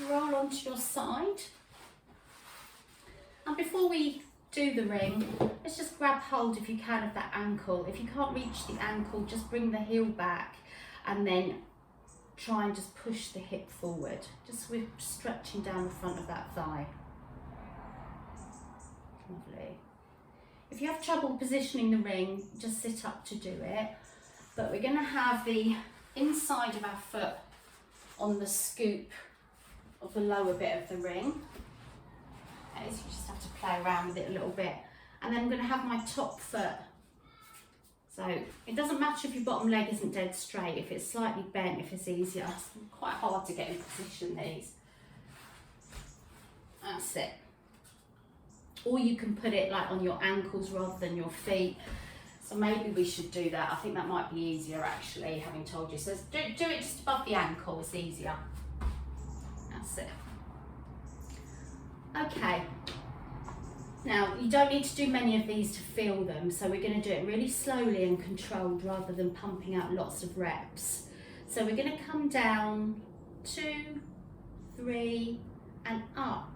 roll onto your side. And before we do the ring, let's just grab hold if you can of that ankle. If you can't reach the ankle, just bring the heel back and then try and just push the hip forward. Just with stretching down the front of that thigh. Lovely. If you have trouble positioning the ring, just sit up to do it. But we're going to have the inside of our foot on the scoop of the lower bit of the ring. Okay, so you just have to play around with it a little bit. And then I'm going to have my top foot. So it doesn't matter if your bottom leg isn't dead straight, if it's slightly bent, if it's easier. It's quite hard to get in position, these. That's it. Or you can put it like on your ankles rather than your feet. So maybe we should do that. I think that might be easier actually, having told you. So do it just above the ankle, it's easier. That's it. Okay. Now, you don't need to do many of these to feel them, so we're going to do it really slowly and controlled rather than pumping out lots of reps. So we're going to come down 2, 3 and up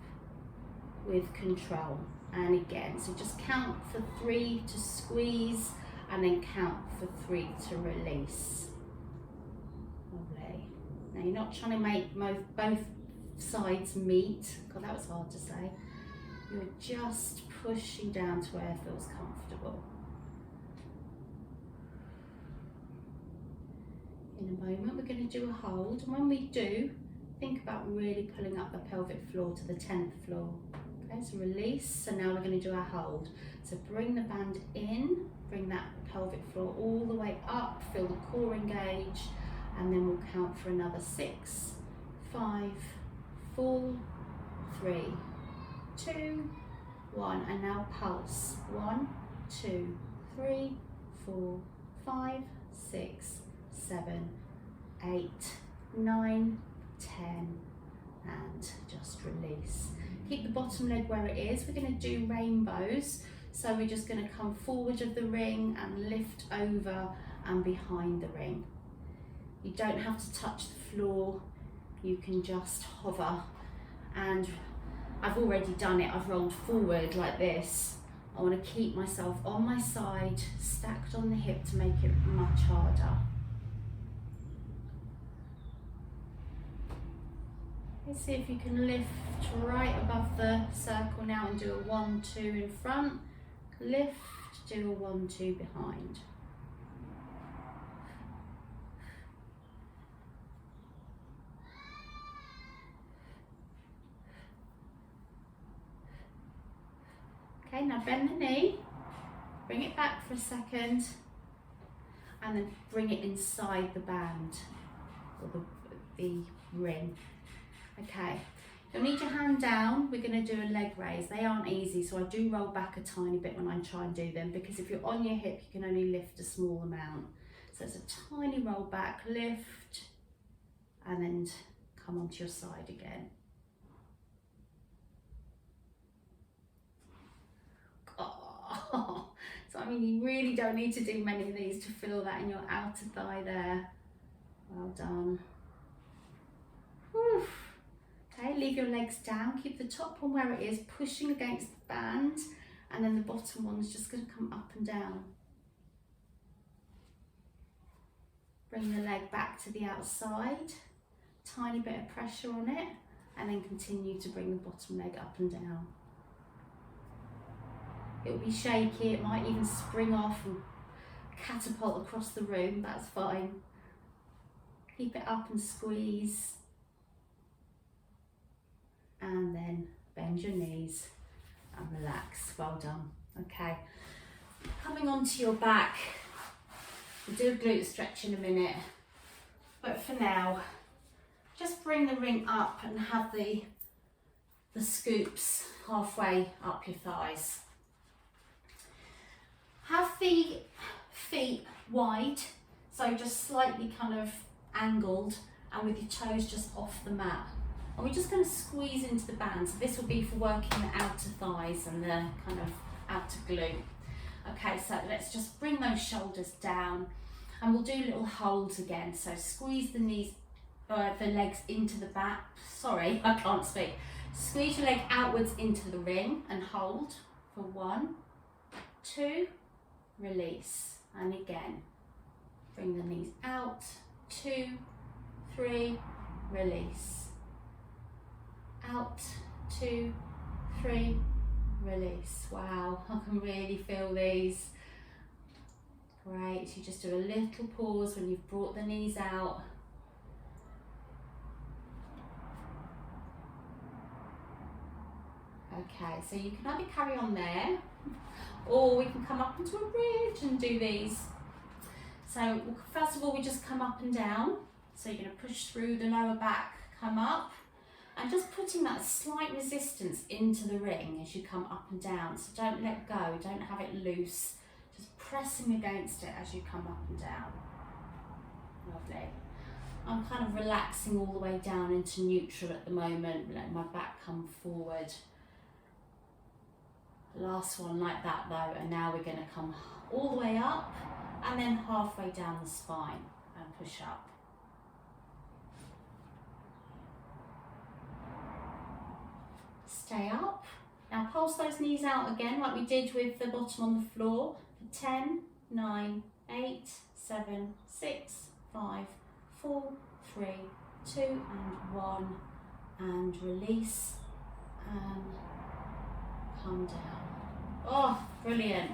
with control. And again, so just count for 3 to squeeze and then count for 3 to release. Lovely. Now you're not trying to make both sides meet. God, that was hard to say. You're just pushing down to where it feels comfortable. In a moment, we're going to do a hold. And when we do, think about really pulling up the pelvic floor to the 10th floor. Okay, so release. So now we're going to do our hold. So bring the band in, bring that pelvic floor all the way up, feel the core engage, and then we'll count for another 6, 5, 4, 3, 2, 1, and now pulse. 1, 2, 3, 4, 5, 6, 7, 8, 9, 10, and just release. Keep the bottom leg where it is. We're going to do rainbows. So we're just going to come forward of the ring and lift over and behind the ring. You don't have to touch the floor. You can just hover. And I've already done it. I've rolled forward like this. I want to keep myself on my side, stacked on the hip to make it much harder. Let's see if you can lift right above the circle now and do a 1, 2 in front. Lift, do a 1, 2 behind. Okay, now bend the knee, bring it back for a second, and then bring it inside the band, or the ring. Okay, you'll need your hand down. We're going to do a leg raise. They aren't easy, so I do roll back a tiny bit when I try and do them, because if you're on your hip, you can only lift a small amount. So it's a tiny roll back, lift, and then come onto your side again. Oh. So I mean, you really don't need to do many of these to feel that in your outer thigh there. Well done. Whew. Okay, leave your legs down, keep the top one where it is, pushing against the band, and then the bottom one's just going to come up and down. Bring the leg back to the outside, tiny bit of pressure on it, and then continue to bring the bottom leg up and down. It will be shaky, it might even spring off and catapult across the room, that's fine. Keep it up and squeeze. And then bend your knees and relax. Well done. Okay, coming onto your back, we'll do a glute stretch in a minute, but for now just bring the ring up and have the scoops halfway up your thighs. Have the feet wide, so just slightly kind of angled, and with your toes just off the mat. And we're just going to squeeze into the band. So this will be for working the outer thighs and the kind of outer glute. Okay, so let's just bring those shoulders down, and we'll do little holds again. So squeeze the knees the legs into the back. Sorry, I can't speak. Squeeze your leg outwards into the ring and hold for 1, 2, release. And again, bring the knees out, 2, 3, release. Out, 2, 3, release. Wow, I can really feel these. Great, so you just do a little pause when you've brought the knees out. Okay, so you can either carry on there, or we can come up into a bridge and do these. So first of all, we just come up and down. So you're going to push through the lower back, come up, and just putting that slight resistance into the ring as you come up and down. So don't let go, don't have it loose. Just pressing against it as you come up and down. Lovely. I'm kind of relaxing all the way down into neutral at the moment, letting my back come forward. Last one like that though, and now we're going to come all the way up and then halfway down the spine and push up. Stay up. Now pulse those knees out again like we did with the bottom on the floor. 10, 9, 8, 7, 6, 5, 4, 3, 2 and 1, and release and come down. Oh, brilliant.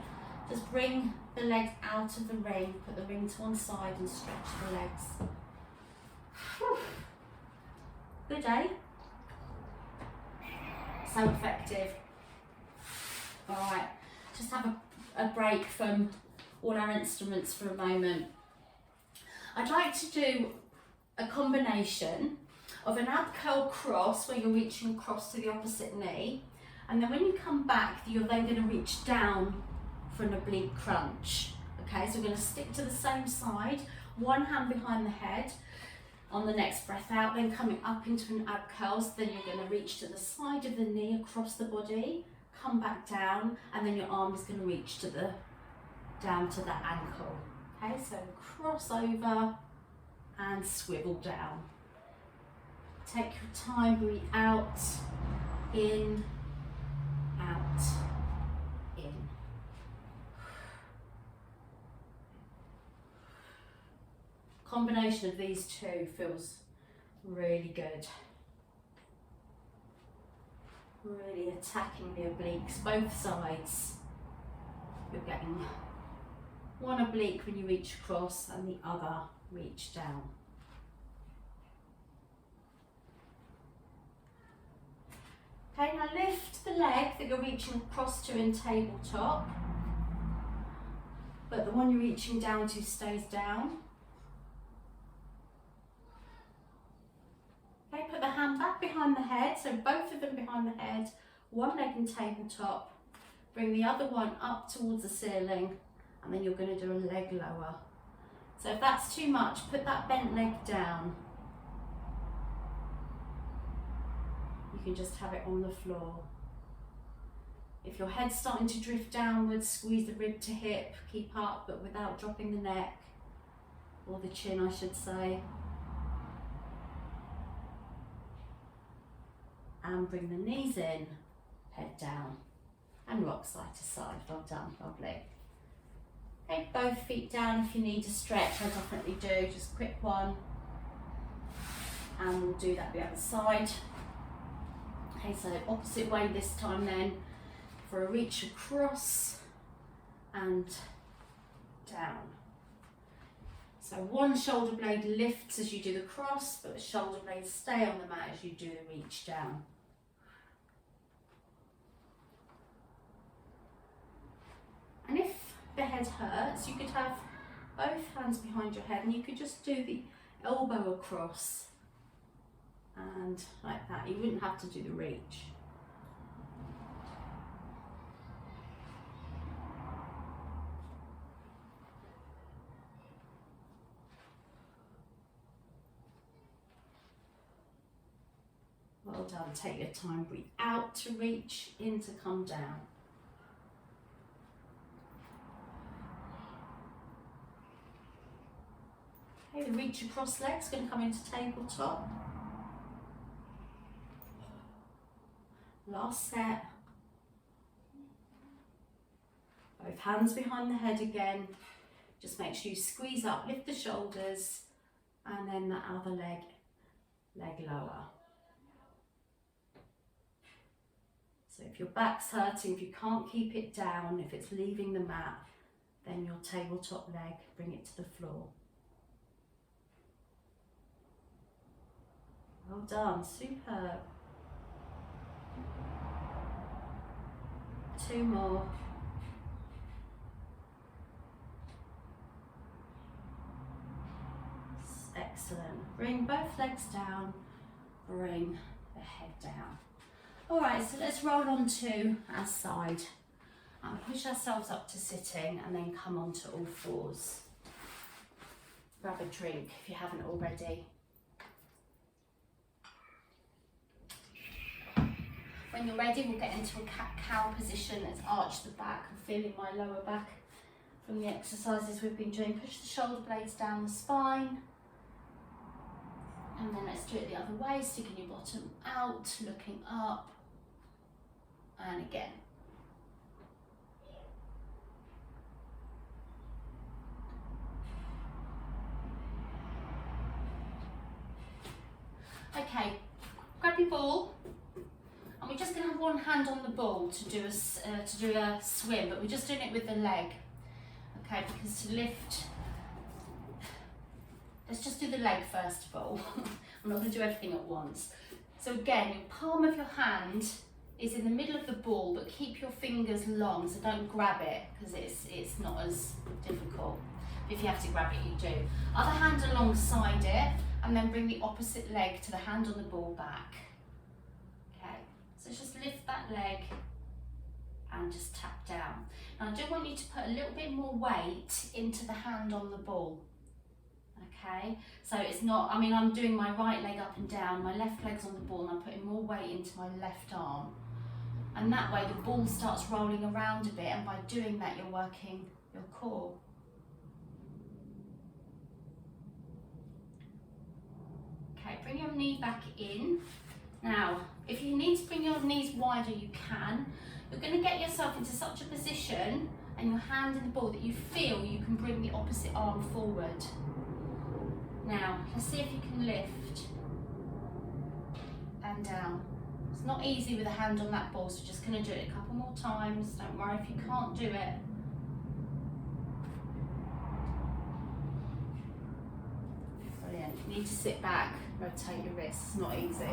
Just bring the legs out of the ring, put the ring to one side and stretch the legs. Whew. Good, eh? So effective. All right, just have a break from all our instruments for a moment. I'd like to do a combination of an ab curl cross where you're reaching across to the opposite knee, and then when you come back you're then going to reach down for an oblique crunch. Okay, so we're going to stick to the same side, one hand behind the head on the next breath out, then coming up into an ab curl. So then you're going to reach to the side of the knee across the body, come back down, and then your arm is going to reach to the down to the ankle. Okay, so cross over and swivel down. Take your time, breathe out, in, out, in. Combination of these two feels really good. Really attacking the obliques, both sides. You're getting one oblique when you reach across and the other reach down. Okay, now lift the leg that you're reaching across to in tabletop, but the one you're reaching down to stays down. Okay, put the hand back behind the head, so both of them behind the head, one leg in tabletop. Bring the other one up towards the ceiling, and then you're going to do a leg lower. So if that's too much, put that bent leg down. You can just have it on the floor. If your head's starting to drift downwards, squeeze the rib to hip, keep up, but without dropping the neck, or the chin I should say. And bring the knees in, head down, and rock side to side. Well done, lovely. Okay, both feet down if you need to stretch, I definitely do, just a quick one. And we'll do that the other side. Okay, so opposite way this time then, for a reach across and down. So one shoulder blade lifts as you do the cross, but the shoulder blades stay on the mat as you do the reach down. And if the head hurts, you could have both hands behind your head and you could just do the elbow across. And like that, you wouldn't have to do the reach. Well done, take your time, breathe out to reach, in to come down. Okay, Okay, the reach across leg's going to come into tabletop. Last set. Both hands behind the head again. Just make sure you squeeze up, lift the shoulders, and then that other leg lower. So if your back's hurting, if you can't keep it down, if it's leaving the mat, then your tabletop leg, bring it to the floor. Well done, superb. 2 more. Excellent. Bring both legs down, bring the head down. Alright, so let's roll on to our side and push ourselves up to sitting and then come on to all fours. Grab a drink if you haven't already. When you're ready, we'll get into a cat-cow position. Let's arch the back. I'm feeling my lower back from the exercises we've been doing. Push the shoulder blades down the spine. And then let's do it the other way, sticking your bottom out, looking up, and again. Okay, grab your ball, and we're just going to have one hand on the ball to do a swim, but we're just doing it with the leg. Okay, because to lift, let's just do the leg first of all. I'm not going to do everything at once. So again, your palm of your hand is in the middle of the ball, but keep your fingers long, so don't grab it because it's not as difficult. If you have to grab it, you do. Other hand alongside it, and then bring the opposite leg to the hand on the ball back. Okay, so just lift that leg and just tap down. Now I do want you to put a little bit more weight into the hand on the ball. Okay, so it's not, I mean, I'm doing my right leg up and down, my left leg's on the ball, and I'm putting more weight into my left arm. And that way the ball starts rolling around a bit, and by doing that you're working your core. Okay, bring your knee back in. Now, if you need to bring your knees wider, you can. You're going to get yourself into such a position and your hand in the ball that you feel you can bring the opposite arm forward. Now, let's see if you can lift and down. It's not easy with a hand on that ball, so just going to do it a couple more times. Don't worry if you can't do it. Brilliant. You need to sit back, rotate your wrists. It's not easy.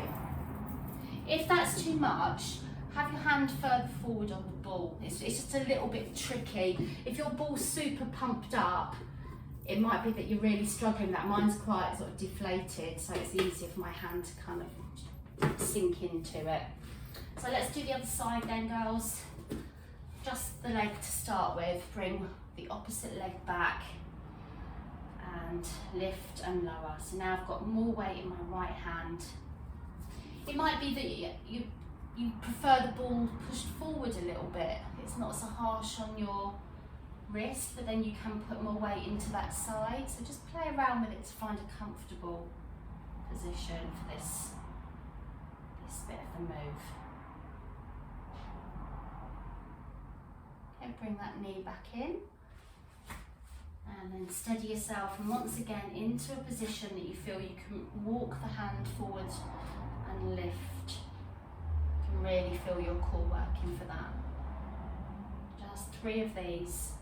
If that's too much, have your hand further forward on the ball. It's just a little bit tricky. If your ball's super pumped up, it might be that you're really struggling. That mine's quite sort of deflated, so it's easier for my hand to kind of sink into it. So let's do the other side then, girls. Just the leg to start with. Bring the opposite leg back and lift and lower. So now I've got more weight in my right hand. It might be that you prefer the ball pushed forward a little bit. It's not so harsh on your wrist, but then you can put more weight into that side. So just play around with it to find a comfortable position for this bit of the move. Okay, bring that knee back in. And then steady yourself, and once again into a position that you feel you can walk the hand forward and lift. You can really feel your core working for that. Just 3 of these.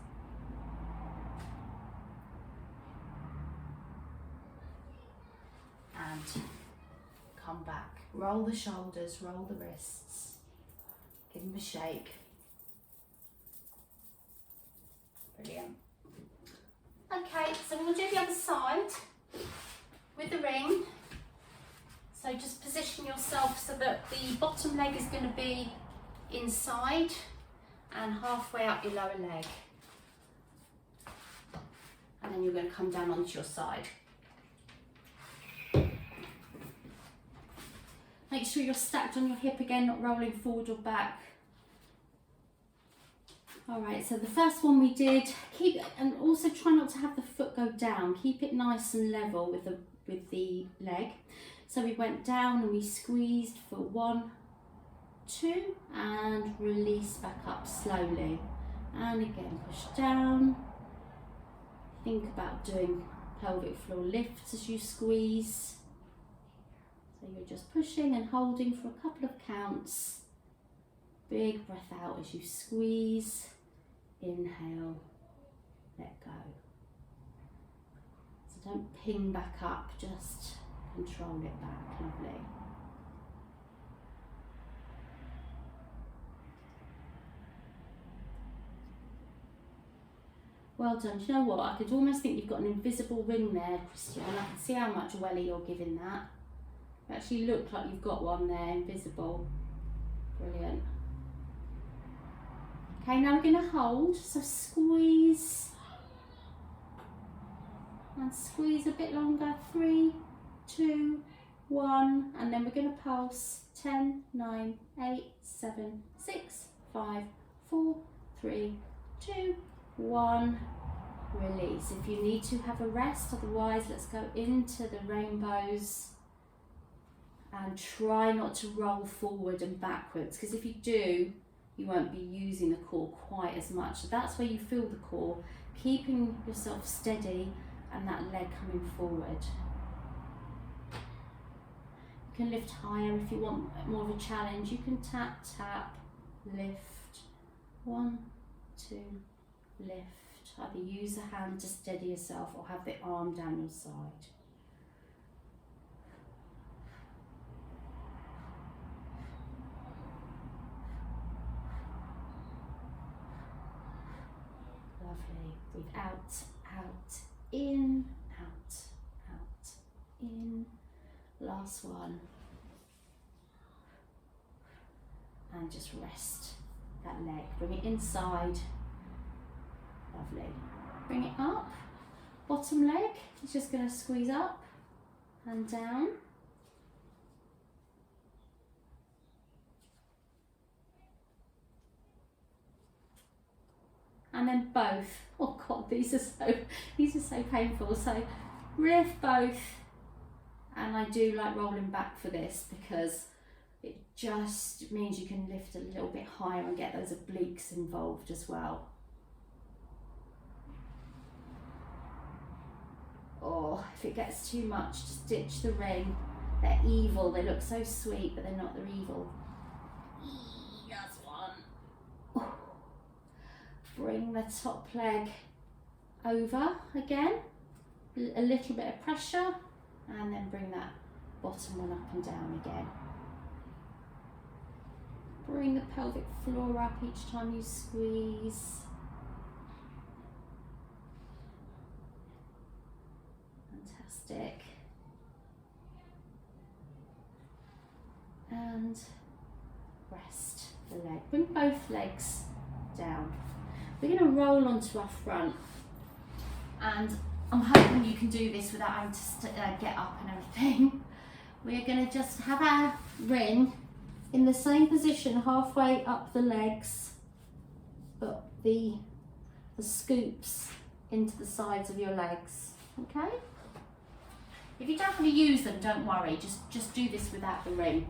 And come back. Roll the shoulders, roll the wrists. Give them a shake. Brilliant. Okay, so we'll do the other side with the ring. So just position yourself so that the bottom leg is going to be inside and halfway up your lower leg. And then you're going to come down onto your side. Make sure you're stacked on your hip again, not rolling forward or back. All right, so the first one we did, and also try not to have the foot go down. Keep it nice and level with the leg. So we went down and we squeezed for 1, 2, and release back up slowly. And again, push down. Think about doing pelvic floor lifts as you squeeze. So you're just pushing and holding for a couple of counts. Big breath out as you squeeze. Inhale, let go. So don't ping back up, just control it back. Lovely. Well done. Do you know what? I could almost think you've got an invisible ring there, Christian. I can see how much welly you're giving that. It actually looked like you've got one there, invisible. Brilliant. Okay, now we're going to hold, so squeeze and squeeze a bit longer. 3, 2, 1, and then we're going to pulse. 10, 9, 8, 7, 6, 5, 4, 3, 2, 1. Release. If you need to have a rest, otherwise let's go into the rainbows and try not to roll forward and backwards, because if you do, you won't be using the core quite as much. So that's where you feel the core, keeping yourself steady and that leg coming forward. You can lift higher if you want more of a challenge. You can tap, tap, lift. 1, 2, lift. Either use a hand to steady yourself or have the arm down your side. Lovely. Breathe out, out, in, out, out, in. Last one. And just rest that leg. Bring it inside. Lovely. Bring it up. Bottom leg is just going to squeeze up and down. And then both. Oh God, these are so painful. So lift both, and I do like rolling back for this because it just means you can lift a little bit higher and get those obliques involved as well. Or if it gets too much, just ditch the ring. They're evil. They look so sweet, but they're not. They're evil. That's one. Oh. Bring the top leg over again. A little bit of pressure, and then bring that bottom one up and down again. Bring the pelvic floor up each time you squeeze. Fantastic. And rest the leg. Bring both legs down. We're going to roll onto our front, and I'm hoping you can do this without having to get up and everything. We're going to just have our ring in the same position, halfway up the legs, but the scoops into the sides of your legs. Okay? If you don't want to use them, don't worry. Just do this without the ring.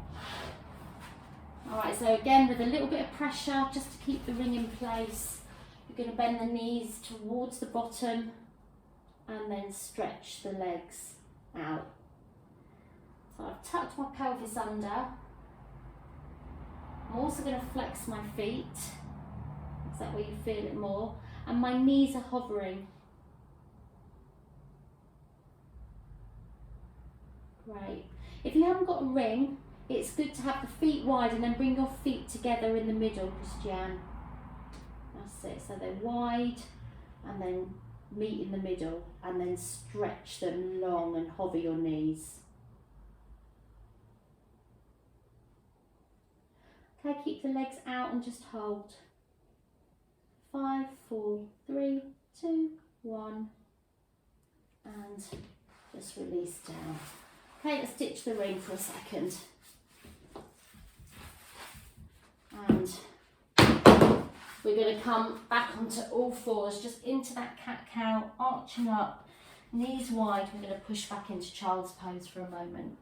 All right. So again, with a little bit of pressure, just to keep the ring in place. You're going to bend the knees towards the bottom and then stretch the legs out. So I've tucked my pelvis under. I'm also going to flex my feet. Is that where you feel it more? And my knees are hovering. Great. If you haven't got a ring, it's good to have the feet wide and then bring your feet together in the middle, Christiane. That's it. So they're wide and then meet in the middle, and then stretch them long and hover your knees. Okay, keep the legs out and just hold. 5, 4, 3, 2, 1, and just release down. Okay, let's ditch the ring for a second. And we're going to come back onto all fours, just into that cat-cow, arching up, knees wide. We're going to push back into child's pose for a moment.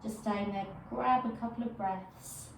Just staying there, grab a couple of breaths.